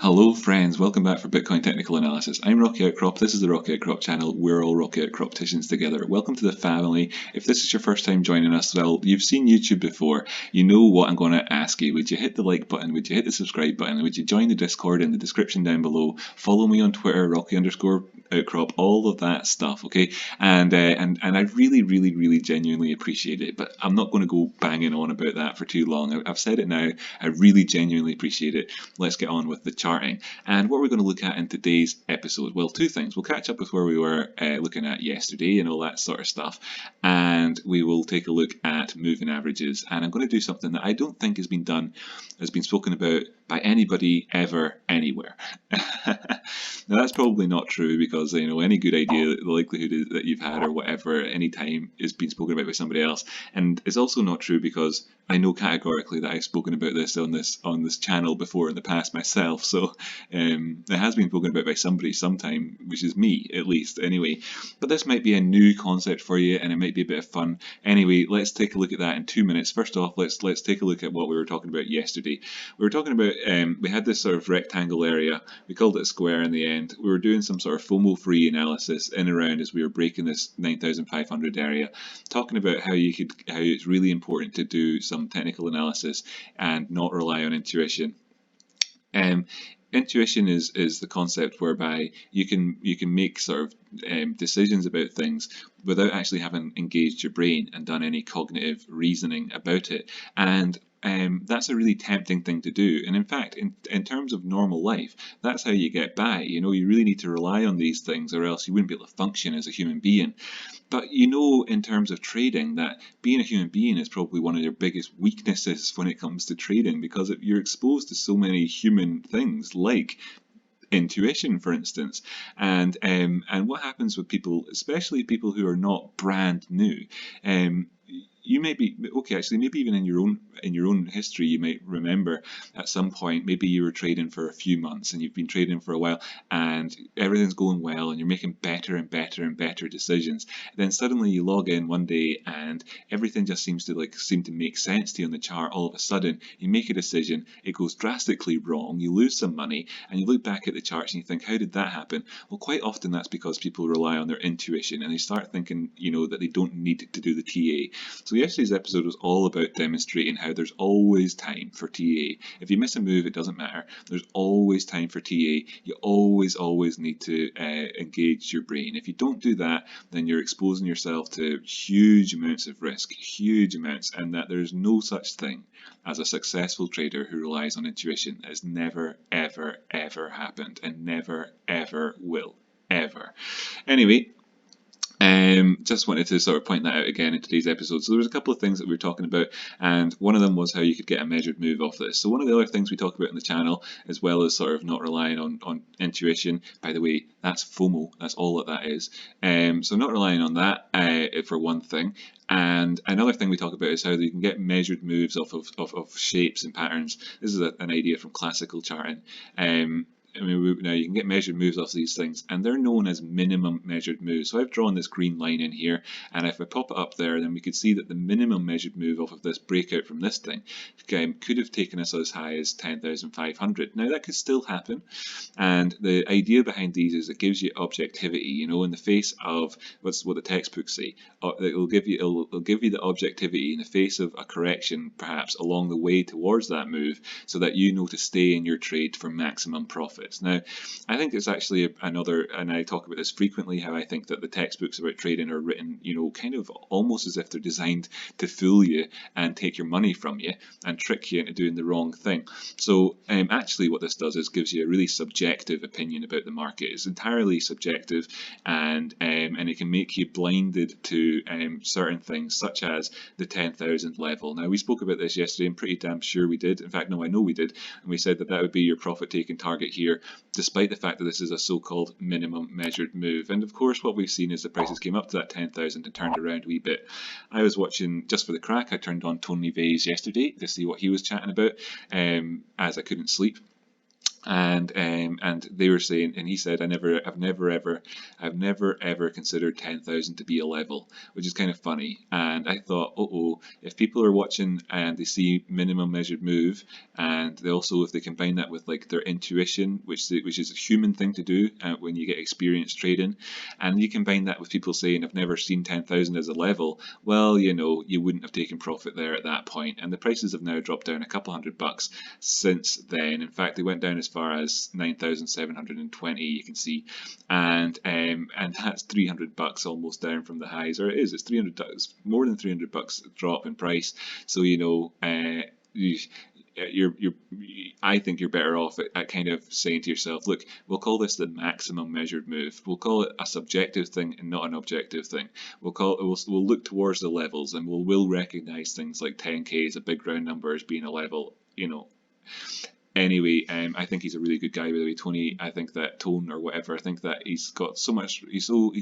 Hello friends, welcome back for Bitcoin Technical Analysis. I'm Rocky Outcrop, this is the Rocky Outcrop channel, we're all Rocky Outcropticians together. Welcome to the family. If this is your first time joining us, well, you've seen YouTube before, you know what I'm going to ask you. Would you hit the like button, would you hit the subscribe button, would you join the Discord in the description down below, follow me on Twitter, Rocky_Outcrop, all of that stuff, okay? And I really genuinely appreciate it, but I'm not going to go banging on about that for too long. I've said it now, I really genuinely appreciate it. Let's get on with the charting. And what we're going to look at in today's episode, well, two things. We'll catch up with where we were looking at yesterday and all that sort of stuff, and we will take a look at moving averages. And I'm going to do something that I don't think has been spoken about by anybody ever anywhere. Now that's probably not true, because any good idea, the likelihood is that you've had or whatever any time is being spoken about by somebody else. And it's also not true because I know categorically that I've spoken about this on this channel before in the past myself. So it has been spoken about by somebody sometime, which is me at least anyway. But this might be a new concept for you, and it might be a bit of fun. Anyway, let's take a look at that in 2 minutes. First off, let's take a look at what we were talking about yesterday. We were talking about we had this sort of rectangle area. We called it a square in the end. We were doing some sort of FOMO-free analysis in around as we were breaking this 9,500 area, talking about how it's really important to do some technical analysis and not rely on intuition. Intuition is the concept whereby you can make sort of decisions about things without actually having engaged your brain and done any cognitive reasoning about it. And that's a really tempting thing to do. And in fact, in terms of normal life, that's how you get by. You really need to rely on these things, or else you wouldn't be able to function as a human being. But in terms of trading, that being a human being is probably one of your biggest weaknesses when it comes to trading, because you're exposed to so many human things like intuition, for instance. And what happens with people, especially people who are not brand new, you may be okay. Actually, maybe even in your own history, you might remember at some point maybe you were trading for a few months and you've been trading for a while and everything's going well and you're making better and better decisions. Then suddenly you log in one day and everything just seems to make sense to you on the chart. All of a sudden, you make a decision, it goes drastically wrong, you lose some money, and you look back at the charts and you think, how did that happen? Well, quite often that's because people rely on their intuition and they start thinking, that they don't need to do the TA. So yesterday's episode was all about demonstrating how there's always time for TA. If you miss a move, it doesn't matter. There's always time for TA. You always need to engage your brain. If you don't do that, then you're exposing yourself to huge amounts of risk, huge amounts, and that there's no such thing as a successful trader who relies on intuition. That has never, ever happened, and never, ever will, ever. Anyway, just wanted to sort of point that out again in today's episode. So there was a couple of things that we were talking about, and one of them was how you could get a measured move off this. So one of the other things we talk about on the channel, as well as sort of not relying on intuition, by the way, that's FOMO, that's all that is. So not relying on that for one thing. And another thing we talk about is how you can get measured moves off of shapes and patterns. This is an idea from classical charting. Now you can get measured moves off these things, and they're known as minimum measured moves. So I've drawn this green line in here, and if I pop it up there, then we could see that the minimum measured move off of this breakout from this thing could have taken us as high as 10,500. Now that could still happen, and the idea behind these is it gives you objectivity. In the face of what the textbooks say, it'll give you the objectivity in the face of a correction, perhaps along the way towards that move, so that you know to stay in your trade for maximum profit. Now, I think it's actually and I talk about this frequently, how I think that the textbooks about trading are written, kind of almost as if they're designed to fool you and take your money from you and trick you into doing the wrong thing. So actually what this does is gives you a really subjective opinion about the market. It's entirely subjective, and it can make you blinded to certain things, such as the 10,000 level. Now, we spoke about this yesterday. I'm pretty damn sure we did. In fact, no, I know we did. And we said that would be your profit taking target here, despite the fact that this is a so-called minimum measured move. And of course, what we've seen is the prices came up to that 10,000 and turned around a wee bit. I was watching, just for the crack, I turned on Tony Vay's yesterday to see what he was chatting about, as I couldn't sleep. and they were saying, and he said, I've never ever considered 10,000 to be a level, which is kind of funny. And I thought, if people are watching and they see minimum measured move, and they also, if they combine that with like their intuition, which is a human thing to do when you get experience trading, and you combine that with people saying I've never seen 10,000 as a level, well, you know, you wouldn't have taken profit there at that point. And the prices have now dropped down a couple $100 since then. In fact, they went down as far as 9,720, you can see, and that's $300 almost down from the highs, or it's $300, more than $300 drop in price. So you know, I think you're better off at kind of saying to yourself, look, we'll call this the maximum measured move. We'll call it a subjective thing and not an objective thing. We'll look towards the levels, and we'll recognize things like 10k as a big round number as being a level, you know. Anyway, I think he's a really good guy, by the way, Tony. I think that Tone or whatever, I think that he's got so much, he's so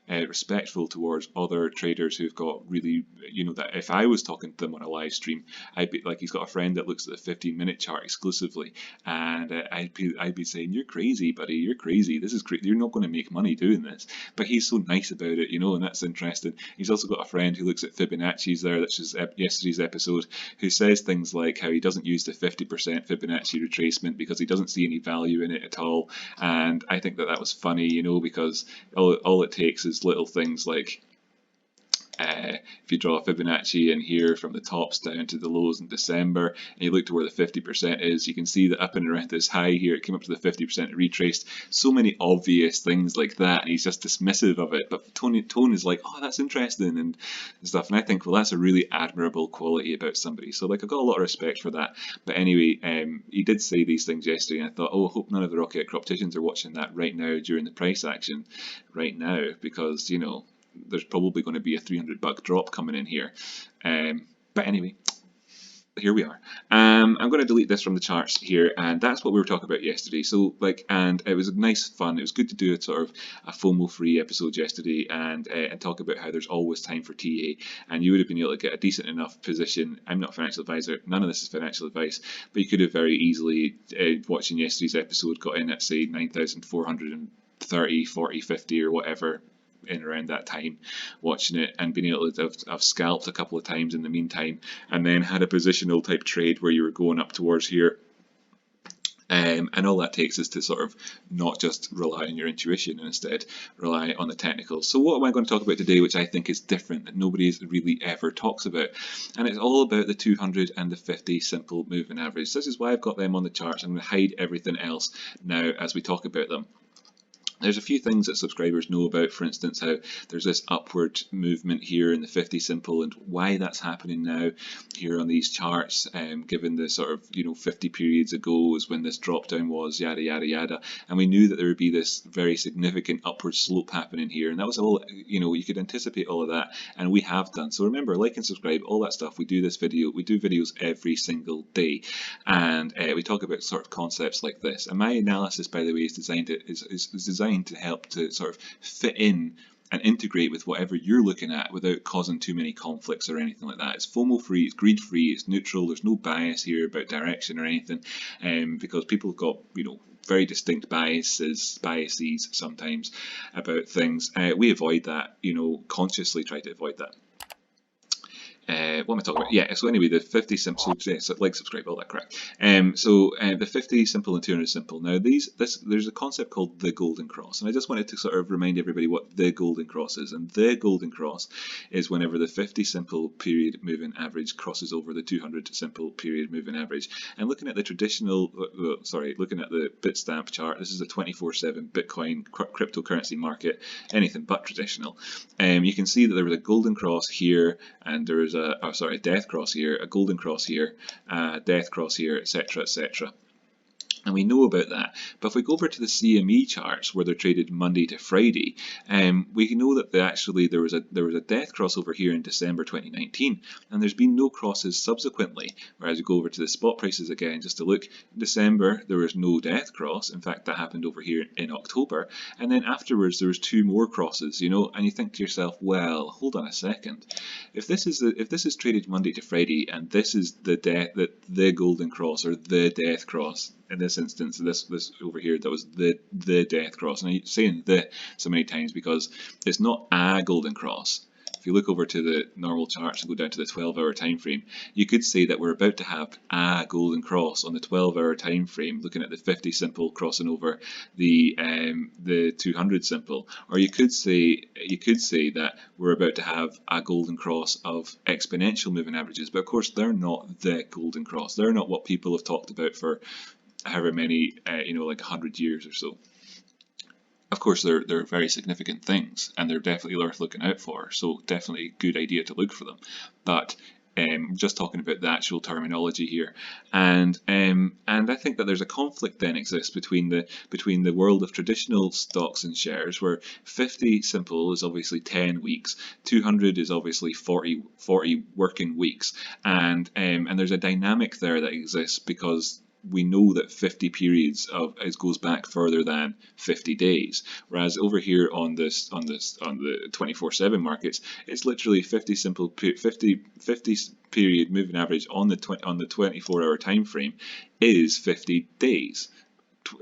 respectful towards other traders who've got really, you know, that if I was talking to them on a live stream, I'd be like, he's got a friend that looks at the 15-minute chart exclusively, and I'd be saying, you're crazy, buddy, you're crazy, this is crazy, you're not going to make money doing this. But he's so nice about it, you know, and that's interesting. He's also got a friend who looks at Fibonacci's there, that's just yesterday's episode, who says things like how he doesn't use the 50% Fibonacci retracement because he doesn't see any value in it at all. And I think that was funny, you know, because all it takes is little things like if you draw a Fibonacci in here from the tops down to the lows in December, and you look to where the 50% is, you can see that up and around this high here, it came up to the 50%, it retraced. So many obvious things like that, and he's just dismissive of it. But Tone is like, oh, that's interesting and stuff. And I think, well, that's a really admirable quality about somebody. So like, I've got a lot of respect for that. But anyway, he did say these things yesterday, and I thought, oh, I hope none of the Rocky Outcropticians are watching that right now during the price action right now, because, you know, there's probably going to be a $300 drop coming in here. But anyway, here we are. I'm going to delete this from the charts here, and that's what we were talking about yesterday. So like, and it was nice fun. It was good to do a sort of a FOMO-free episode yesterday, and talk about how there's always time for TA, and you would have been able to get a decent enough position. I'm not a financial advisor. None of this is financial advice, but you could have very easily, watching yesterday's episode, got in at say 9,430, 40, 50 or whatever, in around that time, watching it and being able to have scalped a couple of times in the meantime, and then had a positional type trade where you were going up towards here. And all that takes is to sort of not just rely on your intuition and instead rely on the technicals. So what am I going to talk about today, which I think is different, that nobody really ever talks about? And it's all about the 200 and the 50 simple moving average. This is why I've got them on the charts. I'm going to hide everything else now as we talk about them. There's a few things that subscribers know about, for instance, how there's this upward movement here in the 50 simple and why that's happening now here on these charts, given the sort of, you know, 50 periods ago is when this drop down was, yada, yada, yada. And we knew that there would be this very significant upward slope happening here. And that was all, you know, you could anticipate all of that. And we have done. So remember, like and subscribe, all that stuff. We do videos every single day. And we talk about sort of concepts like this. And my analysis, by the way, is designed to help to sort of fit in and integrate with whatever you're looking at without causing too many conflicts or anything like that. It's FOMO free, it's greed free, it's neutral, there's no bias here about direction or anything, because people have got, you know, very distinct biases sometimes about things. We avoid that, you know, consciously try to avoid that. What am I talking about? Yeah, so anyway, the 50 simple, so like, subscribe, all that crap. The 50 simple and 200 simple. Now there's a concept called the golden cross, and I just wanted to sort of remind everybody what the golden cross is. And the golden cross is whenever the 50 simple period moving average crosses over the 200 simple period moving average. And looking at the looking at the Bitstamp chart, this is a 24/7 Bitcoin cryptocurrency market, anything but traditional. You can see that there was a golden cross here, and there is a death cross here, a golden cross here, death cross here, etc., etc. And we know about that. But if we go over to the CME charts where they're traded Monday to Friday, we know that there was a death cross over here in December 2019, and there's been no crosses subsequently. Whereas we go over to the spot prices again, just to look, in December there was no death cross. In fact, that happened over here in October, and then afterwards there was two more crosses. You know, and you think to yourself, well, hold on a second. If this is traded Monday to Friday, and this is the golden cross or the death cross in this this instance, this over here, that was the death cross. And I'm saying the so many times because it's not a golden cross. If you look over to the normal charts and go down to the 12-hour time frame, you could say that we're about to have a golden cross on the 12-hour time frame, looking at the 50 simple crossing over the 200 simple, or you could say that we're about to have a golden cross of exponential moving averages. But of course, they're not the golden cross. They're not what people have talked about for however many, like 100 years or so. Of course, they're very significant things, and they're definitely worth looking out for, so definitely a good idea to look for them. But just talking about the actual terminology here, and I think that there's a conflict then exists between the world of traditional stocks and shares, where 50 simple is obviously 10 weeks, 200 is obviously 40 working weeks, and there's a dynamic there that exists because we know that 50 periods it goes back further than 50 days, whereas over here on the 24/7 markets, it's literally 50 period moving average on the 24-hour time frame is 50 days.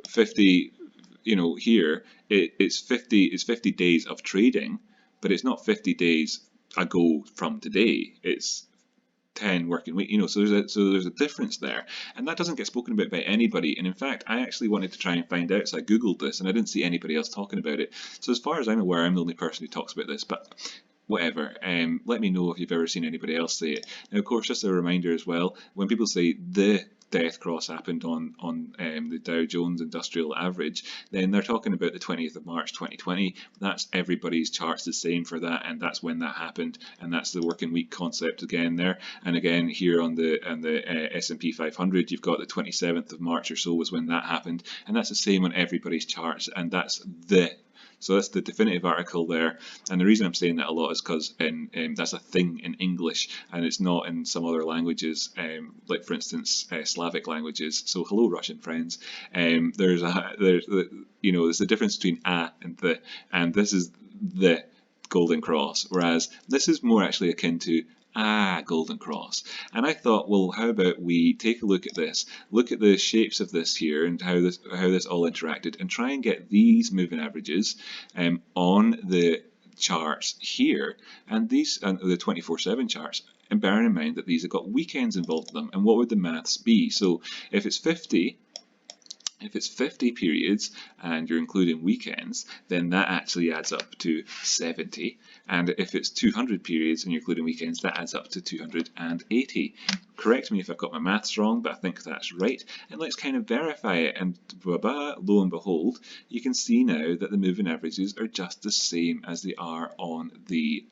50, here it's 50 days of trading, but it's not 50 days ago from today. It's 10 working week, so there's a difference there, and that doesn't get spoken about by anybody. And in fact, I actually wanted to try and find out, so I googled this, and I didn't see anybody else talking about it. So as far as I'm aware, I'm the only person who talks about this, but whatever. Let me know if you've ever seen anybody else say it. Now, of course, just a reminder as well, when people say the death cross happened on the Dow Jones Industrial Average, then they're talking about the 20th of March 2020. That's everybody's chart's the same for that, and that's when that happened, and that's the working week concept again there. And again here on the S&P 500, you've got the 27th of March or so was when that happened, and that's the same on everybody's charts, and that's so that's the definitive article there. And the reason I'm saying that a lot is because that's a thing in English, and it's not in some other languages, like for instance Slavic languages. So hello, Russian friends. There's a difference between a and the, and this is the golden cross, whereas this is more actually akin to golden cross. And I thought, well, how about we take a look at this, look at the shapes of this here and how this all interacted, and try and get these moving averages on the charts here, and these the 24/7 charts, and bearing in mind that these have got weekends involved in them. And what would the maths be? So if it's 50 periods and you're including weekends, then that actually adds up to 70. And if it's 200 periods and you're including weekends, that adds up to 280. Correct me if I've got my maths wrong, but I think that's right. And let's kind of verify it. And lo and behold, you can see now that the moving averages are just the same as they are on the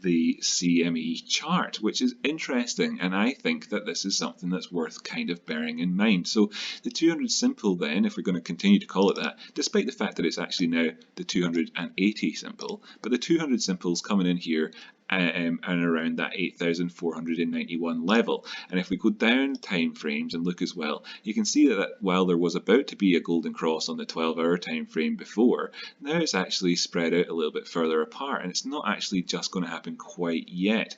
CME chart, which is interesting, and I think that this is something that's worth kind of bearing in mind. So the 200 simple then, if we're going to continue to call it that, despite the fact that it's actually now the 280 simple, but the 200 simple is coming in here and around that 8,491 level. And if we go down time frames and look as well, you can see that while there was about to be a golden cross on the 12-hour time frame before, now it's actually spread out a little bit further apart, and it's not actually just going to happen quite yet.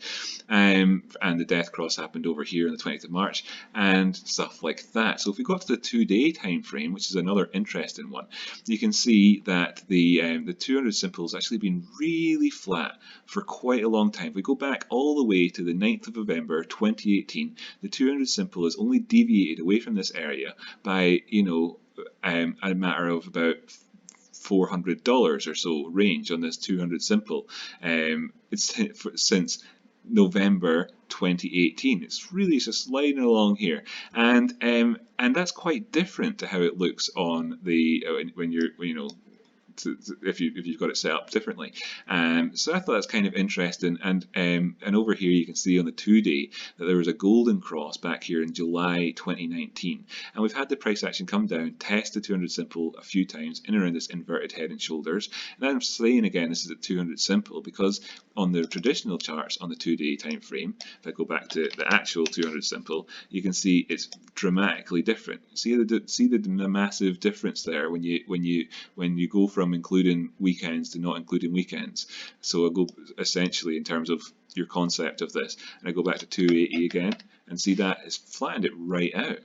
And the death cross happened over here on the 20th of March and stuff like that. So if we go to the 2-day time frame, which is another interesting one, you can see that the 200 simple has actually been really flat for quite a long time. If we go back all the way to the 9th of November 2018, the 200 simple has only deviated away from this area by a matter of about $400 or so range on this 200 simple. It's since November 2018. It's really just sliding along here, and that's quite different to how it looks on the when you're if you've got it set up differently. So I thought that's kind of interesting, and over here you can see on the 2-day that there was a golden cross back here in July 2019, and we've had the price action come down, test the 200 simple a few times in around this inverted head and shoulders. And I'm saying again, this is at 200 simple because on the traditional charts on the 2-day time frame, if I go back to the actual 200 simple, you can see it's dramatically different. See the massive difference there when you go from including weekends to not including weekends. So I go essentially in terms of your concept of this, and I go back to 280 again, and see that it's flattened it right out.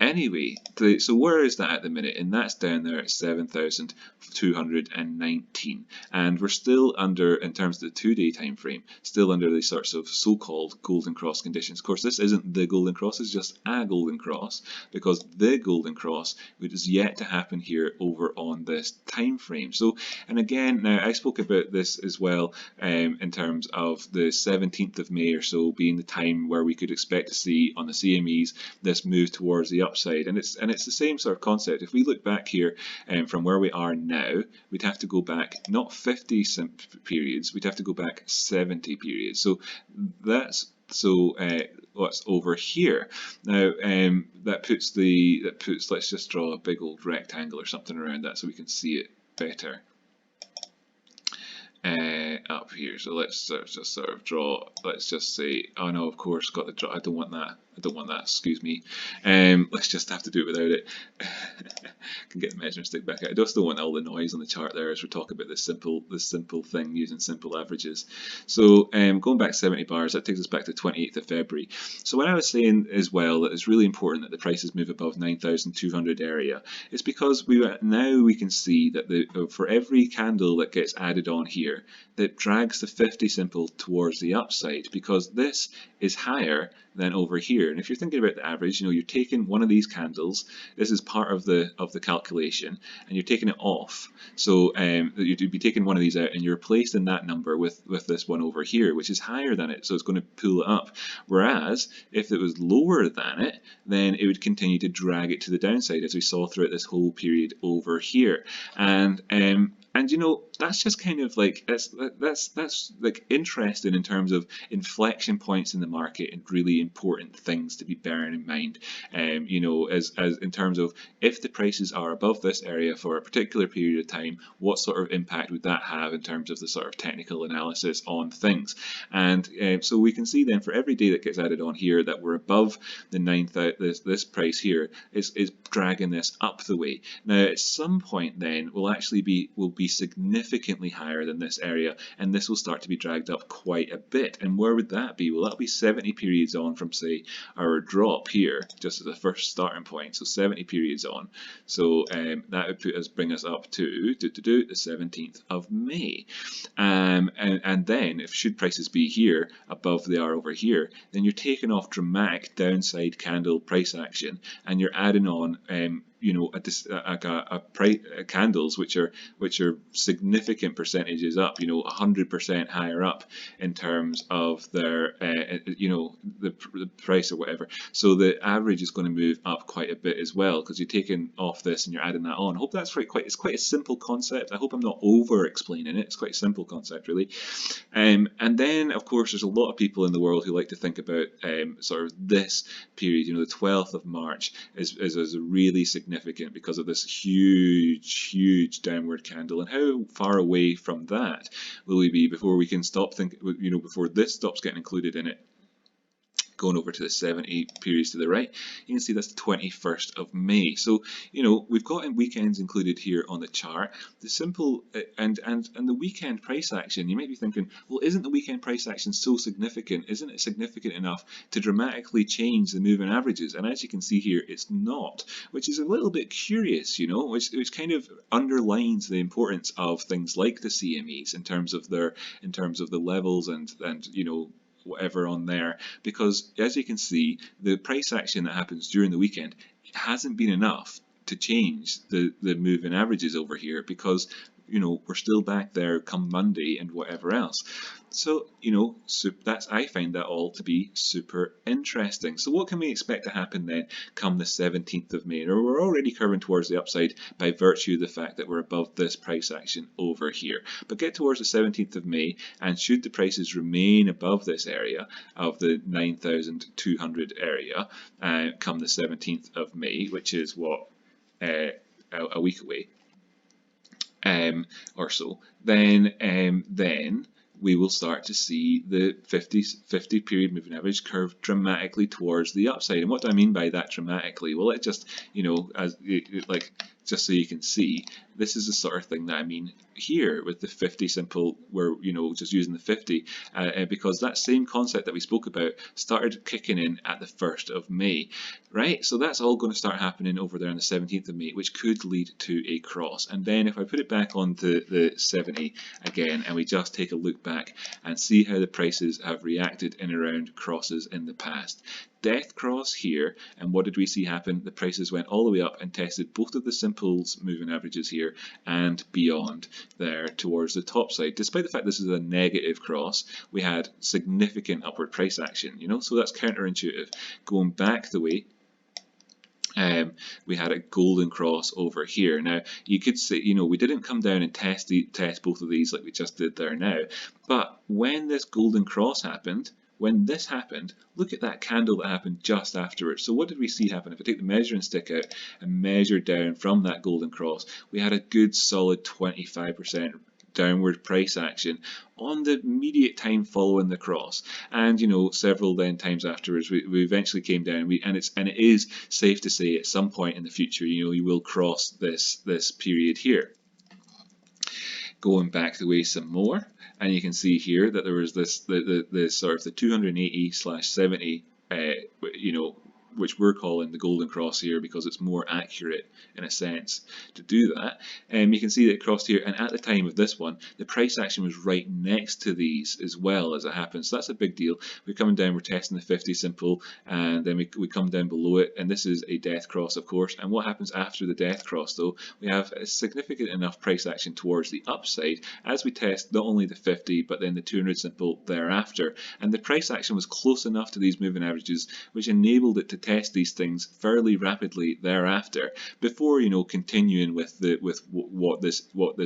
Anyway, so where is that at the minute? And that's down there at 7,219, and we're still under, in terms of the 2-day time frame, still under these sorts of so-called golden cross conditions. Of course, this isn't the golden cross; it's just a golden cross, because the golden cross is yet to happen here over on this time frame. So, and again, now I spoke about this as well in terms of the 17th of May or so being the time where we could expect to see on the CMEs this move towards the upside, and it's the same sort of concept. If we look back here from where we are now, we'd have to go back not 50 periods, we'd have to go back 70 periods. So that's what's over here now. That puts let's just draw a big old rectangle or something around that so we can see it better. Up here, so let's just sort of draw. Let's just say, oh no, of course, got the draw. I don't want that. Excuse me. Let's just have to do it without it. Can get the measuring stick back out. I just don't want all the noise on the chart there as we talk about this simple thing using simple averages. So going back 70 bars, that takes us back to 28th of February. So when I was saying as well that it's really important that the prices move above 9,200 area, it's because now we can see that for every candle that gets added on here, that drags the 50 simple towards the upside, because this is higher than over here. And if you're thinking about the average, you're taking one of these candles, this is part of the calculation, and you're taking it off. So you'd be taking one of these out and you're replacing that number with this one over here, which is higher than it, so it's going to pull it up. Whereas if it was lower than it, then it would continue to drag it to the downside, as we saw throughout this whole period over here. And that's just kind of like that's like interesting in terms of inflection points in the market and really important things to be bearing in mind. As in terms of if the prices are above this area for a particular period of time, what sort of impact would that have in terms of the sort of technical analysis on things? And so we can see then for every day that gets added on here that we're above the 9,000, this price here is dragging this up the way. Now at some point then we'll be significantly higher than this area, and this will start to be dragged up quite a bit. And where would that be? Well, that'll be 70 periods on from, say, our drop here, just as a first starting point. So 70 periods on. So that would bring us up to the 17th of May. And then, if should prices be here above they are over here, then you're taking off dramatic downside candle price action, and you're adding on candles which are significant percentages up, 100% higher up in terms of their the price or whatever. So the average is going to move up quite a bit as well, because you're taking off this and you're adding that on. I hope that's it's quite a simple concept. I hope I'm not over explaining it. It's quite a simple concept, really. And then of course there's a lot of people in the world who like to think about sort of this period. The 12th of March is a really significant, because of this huge downward candle, and how far away from that will we be before we can stop thinking, before this stops getting included in it. Going over to the 70 periods to the right, you can see that's the 21st of May. So we've got weekends included here on the chart. The simple and the weekend price action, you might be thinking, well, isn't the weekend price action so significant? Isn't it significant enough to dramatically change the moving averages? And as you can see here, it's not, which is a little bit curious, which kind of underlines the importance of things like the CMEs in terms of the levels and whatever on there, because as you can see, the price action that happens during the weekend hasn't been enough to change the moving averages over here, because we're still back there come Monday and whatever else. So I find that all to be super interesting. So what can we expect to happen then come the 17th of May? Now, we're already curving towards the upside by virtue of the fact that we're above this price action over here. But get towards the 17th of May, and should the prices remain above this area of the 9,200 area come the 17th of May, which is what a week away or so, then we will start to see the 50 period moving average curve dramatically towards the upside. And what do I mean by that dramatically? Well, it just, just so you can see, this is the sort of thing that I mean here with the 50 simple, where, you know, just using the 50, because that same concept that we spoke about started kicking in at the 1st of May, right? So that's all going to start happening over there on the 17th of May, which could lead to a cross. And then if I put it back onto the 70 again, and we just take a look back and see how the prices have reacted in around crosses in the past. Death cross here, and what did we see happen? The prices went all the way up and tested both of the simples moving averages here and beyond there towards the top side. Despite the fact this is a negative cross, we had significant upward price action, you know, so that's counterintuitive. Going back the way, we had a golden cross over here. Now you could say, you know, we didn't come down and test both of these like we just did there now, but when this golden cross happened, when this happened, look at that candle that happened just afterwards. So what did we see happen? If I take the measuring stick out and measure down from that golden cross, we had a good solid 25% downward price action on the immediate time following the cross, and you know, several then times afterwards we eventually came down. And it is safe to say at some point in the future, you know, you will cross this period here. Going back the way some more, and you can see here that there was this the sort of the 280/70, you know, which we're calling the golden cross here because it's more accurate in a sense to do that. You can see that it crossed here, and at the time of this one, the price action was right next to these as well as it happens. So that's a big deal. We're coming down, we're testing the 50 simple, and then we come down below it, and this is a death cross, of course. And what happens after the death cross, though? We have a significant enough price action towards the upside as we test not only the 50 but then the 200 simple thereafter. And the price action was close enough to these moving averages, which enabled it to test these things fairly rapidly thereafter, before, you know, continuing with what this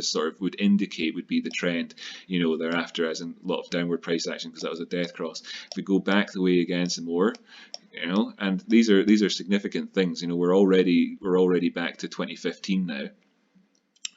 sort of would indicate would be the trend, you know, thereafter, as in a lot of downward price action, because that was a death cross. If we go back the way again some more, you know, and these are significant things. You know, we're already back to 2015 now.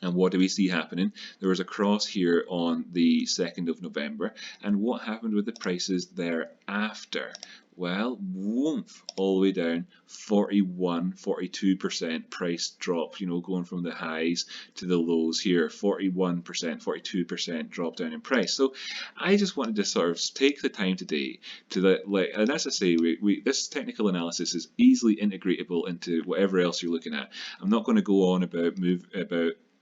And what do we see happening? There was a cross here on the 2nd of November, and what happened with the prices thereafter? Well, woof, all the way down, 42% price drop, you know, going from the highs to the lows here, 41%, 42% drop down in price. So I just wanted to sort of take the time today to and as I say, this technical analysis is easily integratable into whatever else you're looking at. I'm not going to go on about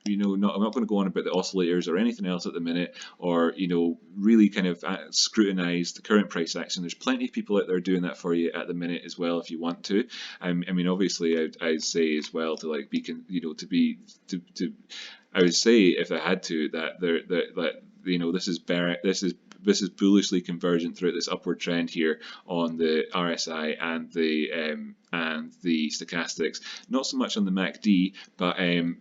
you know, I'm not going to go on about the oscillators or anything else at the minute, or, you know, really kind of scrutinize the current price action. There's plenty of people out there doing that for you at the minute as well, if you want to. I mean, obviously, I'd say as well to like be, you know, I would say if I had to that you know, this is bullishly convergent throughout this upward trend here on the RSI and the stochastics. Not so much on the MACD, and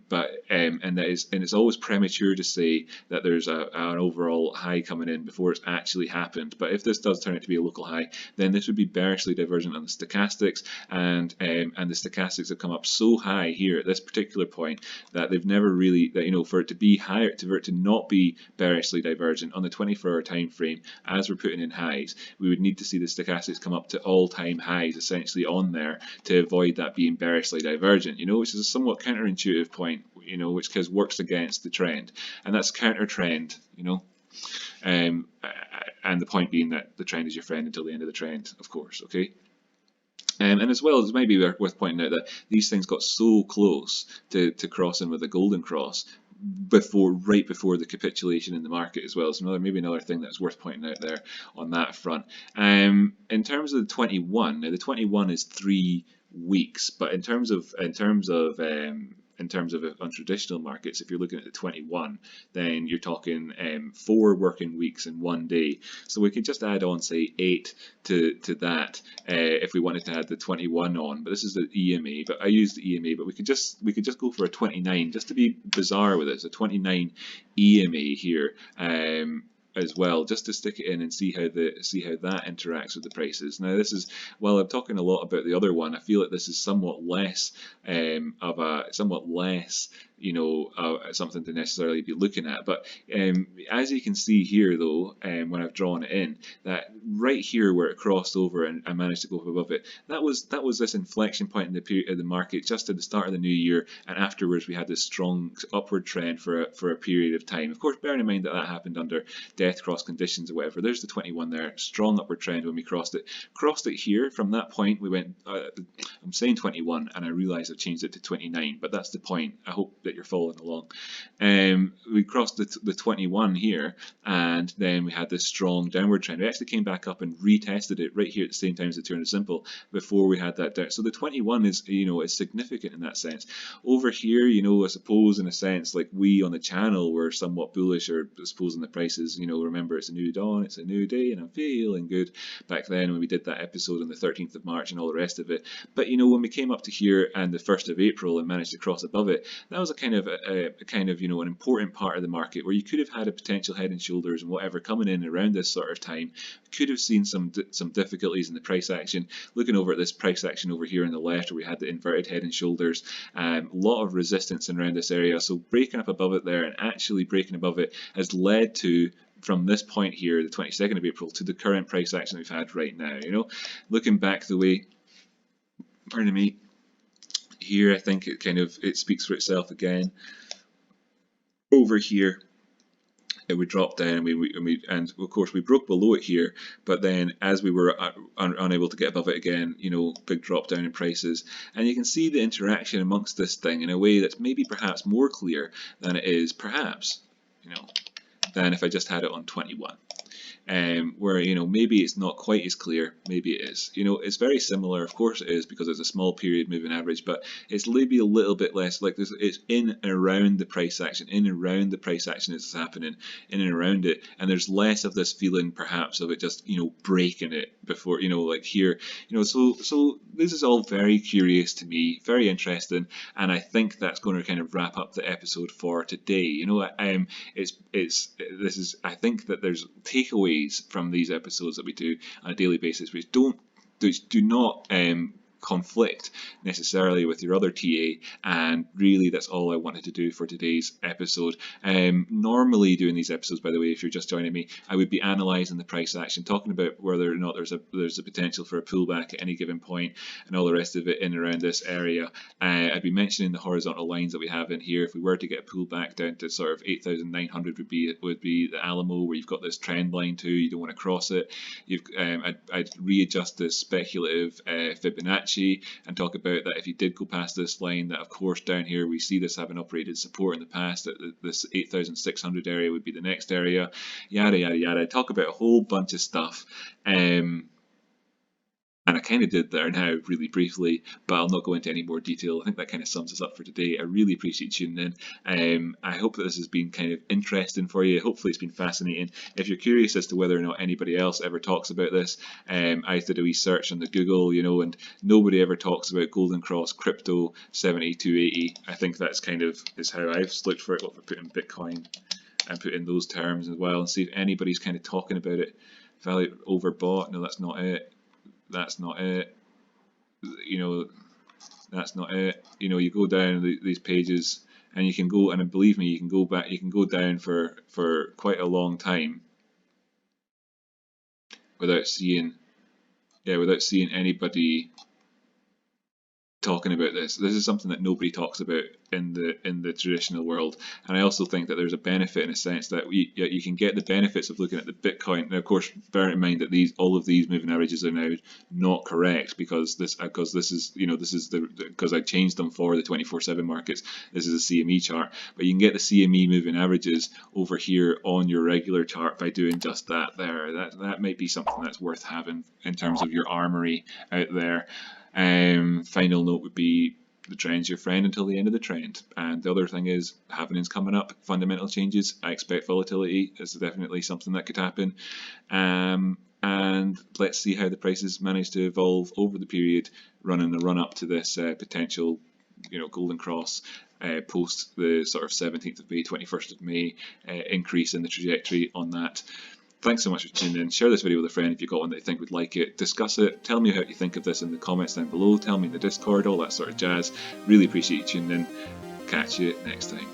it's always premature to say that there's an overall high coming in before it's actually happened. But if this does turn out to be a local high, then this would be bearishly divergent on the stochastics, and the stochastics have come up so high here at this particular point that they've never really, you know, for it to be higher, for it to not be bearishly divergent on the 24-hour time frame as we're putting in highs, we would need to see the stochastics come up to all-time highs essentially on there to avoid that being bearishly divergent, you know, which is a somewhat counterintuitive point, you know, which works against the trend, and that's counter trend, you know. And the point being that the trend is your friend until the end of the trend, of course, okay? And as well, as maybe worth pointing out that these things got so close to crossing with a golden cross right before the capitulation in the market as well. So maybe another thing that's worth pointing out there on that front. In terms of the 21, now the 21 is 3 weeks, but in terms of on traditional markets, if you're looking at the 21, then you're talking 4 working weeks in 1 day. So we could just add on, say, 8 to that if we wanted to add the 21 on. But this is the EMA. But I use the EMA. But we could just go for a 29, just to be bizarre with it. So 29 EMA here. As well, just to stick it in and see how that interacts with the prices. Now this is, while I'm talking a lot about the other one, I feel like this is somewhat less something to necessarily be looking at. But as you can see here, though, when I've drawn it in, that right here where it crossed over and I managed to go up above it, that was this inflection point in the period of the market just at the start of the new year, and afterwards we had this strong upward trend for a period of time. Of course, bearing in mind that that happened under death cross conditions or whatever. There's the 21 there, strong upward trend when we crossed it. Crossed it here. From that point, we went. I'm saying 21, and I realise I've changed it to 29, but that's the point. I hope that you're following along. We crossed the 21 here, and then we had this strong downward trend. We actually came back up and retested it right here at the same time as the 200 simple before we had that down. So the 21 is is significant in that sense. Over here, I suppose in a sense like we on the channel were somewhat bullish, or I suppose in the prices, remember it's a new dawn, it's a new day, and I'm feeling good back then when we did that episode on the 13th of March and all the rest of it. But when we came up to here and the 1st of April and managed to cross above it, that was a kind of an important part of the market where you could have had a potential head and shoulders and whatever coming in around this sort of time. Could have seen some difficulties in the price action. Looking over at this price action over here on the left where we had the inverted head and shoulders, a lot of resistance around this area. So breaking up above it there and actually breaking above it has led to, from this point here, the 22nd of April, to the current price action we've had right now. Looking back the way, pardon me, here I think it speaks for itself again. Over here, it would drop down, and of course we broke below it here, but then as we were unable to get above it again, big drop down in prices, and you can see the interaction amongst this thing in a way that's maybe perhaps more clear than it is perhaps, than if I just had it on 21. Where maybe it's not quite as clear, maybe it is. It's very similar, of course it is, because it's a small period moving average, but it's maybe a little bit less like this. It's in and around the price action, is happening, in and around it, and there's less of this feeling perhaps of it just breaking it before like here. So this is all very curious to me, very interesting, and I think that's going to kind of wrap up the episode for today. I think that there's takeaways from these episodes that we do on a daily basis which do not conflict necessarily with your other TA, and really that's all I wanted to do for today's episode. Normally doing these episodes, by the way, if you're just joining me, I would be analysing the price action, talking about whether or not there's a potential for a pullback at any given point and all the rest of it in and around this area. I'd be mentioning the horizontal lines that we have in here. If we were to get a pullback down to sort of 8,900 would be the Alamo, where you've got this trend line too, you don't want to cross it. I'd readjust the speculative Fibonacci and talk about that if you did go past this line, that of course down here we see this having operated support in the past, that this 8,600 area would be the next area, yada yada yada. Talk about a whole bunch of stuff, and I kind of did there now really briefly, but I'll not go into any more detail. I think that kind of sums us up for today. I really appreciate you tuning in. I hope that this has been kind of interesting for you. Hopefully it's been fascinating. If you're curious as to whether or not anybody else ever talks about this, I did a wee search on the Google, and nobody ever talks about Golden Cross Crypto 7280. I think that's kind of is how I've looked for it. What we put in Bitcoin and put in those terms as well, and see if anybody's kind of talking about it. Value overbought. No, that's not it. That's not it. That's not it. You go down these pages and you can go, and believe me, you can go back, you can go down for quite a long time without seeing anybody talking about this. This is something that nobody talks about in the traditional world, and I also think that there's a benefit in a sense that you can get the benefits of looking at the Bitcoin. Now, of course, bear in mind that all of these moving averages are now not correct because I changed them for the 24/7 markets. This is a CME chart, but you can get the CME moving averages over here on your regular chart by doing just that there. That might be something that's worth having in terms of your armory out there. Final note would be the trend's your friend until the end of the trend. And the other thing is happenings coming up, fundamental changes. I expect volatility is definitely something that could happen. And let's see how the prices manage to evolve over the period running the run up to this potential Golden Cross post the sort of 17th of May, 21st of May increase in the trajectory on that. Thanks so much for tuning in. Share this video with a friend if you've got one that you think would like it. Discuss it. Tell me how you think of this in the comments down below. Tell me in the Discord, all that sort of jazz. Really appreciate you tuning in. Catch you next time.